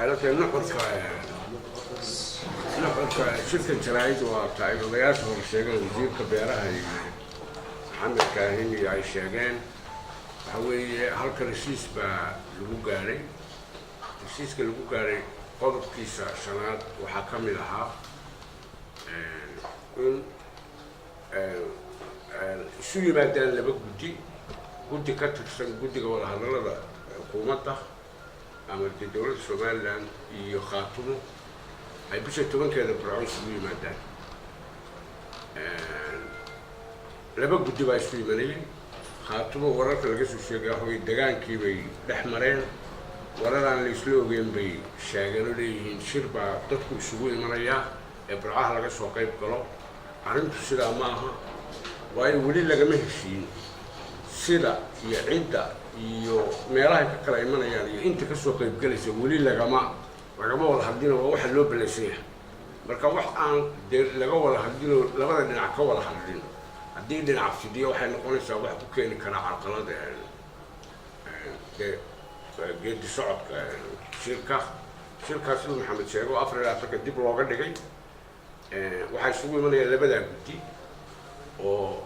حالته نحن شركة جرايد وتعيد ضياش ورشيقان وزير كبيرها محمد كاهني عايش شاقان هوي هالك رشيس بلغو قاري رشيس كلغو قاري قضب كيسا شنات وحكم لها سوي مادان لبك قدي كترسن قدي قول هذا حكومته أما الدولة الصومالية يخاطبوا أي بس تبان كذا برعون سوي مادان لبك قدي باي سوي مني خاطبوا ورات الجسم الشيء هو الدجان كي بيحمرين ورا اللي يسلوقين بي شاغلوا لي شربة تدخل سوي منيا برعاها لقى سوقي بقلو عرفت سيدا معها واي ولي لقى مهشين سيدا يعدة يو meelaha ka kala imanayaan iyo inta ka soo qayb galaysa wali lagama wada hadina waa wax loo baleesay marka wax aan laga wada hadino labada dhinac ka wada hadin hadii dhinac fidiyo waxay noqonaysaa wax ku keeni kara carqalad geedi socodka shirkaas Maxamed sheego Afrika dib looga dhigay waxay isugu imanayaan labada guddi oo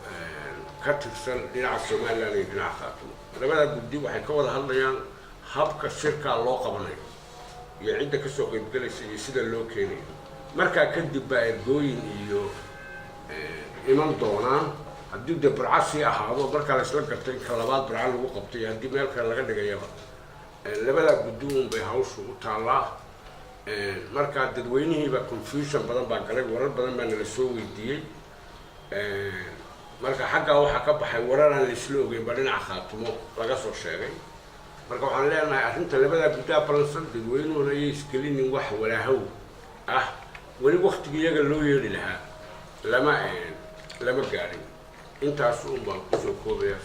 ka tirsan dhinaca Soomaaliya iyo dhinaca Khartoum labada guddi waxay ka wada hadlayaan habka shirka loo qabanayo iyo cidda ka soo qayb galaysa iyo sida loo keenayo marka kadib baa ergooyin iyo iman doonaan haddii debracasi ahaado marka la isla gartay in labaad barcan lagu qabtay haddii meel kale laga dhigayaba labada guddi bay hawshu u taalaa marka dadweynihiiba confusion badan baa galay warar badan baa la soo weydiiyay marka xagga waxa ka baxay warar aan la isla ogeyn ba dhinaca Khaatumo laga soo sheegay marka waxaan leenahay arrinta labada guddi balansan dadweynuhuna ay iskelinin wax walaahow wali waqtiga iyaga loo yeeli lahaa lama gaarin intaas baan ku soo koobaya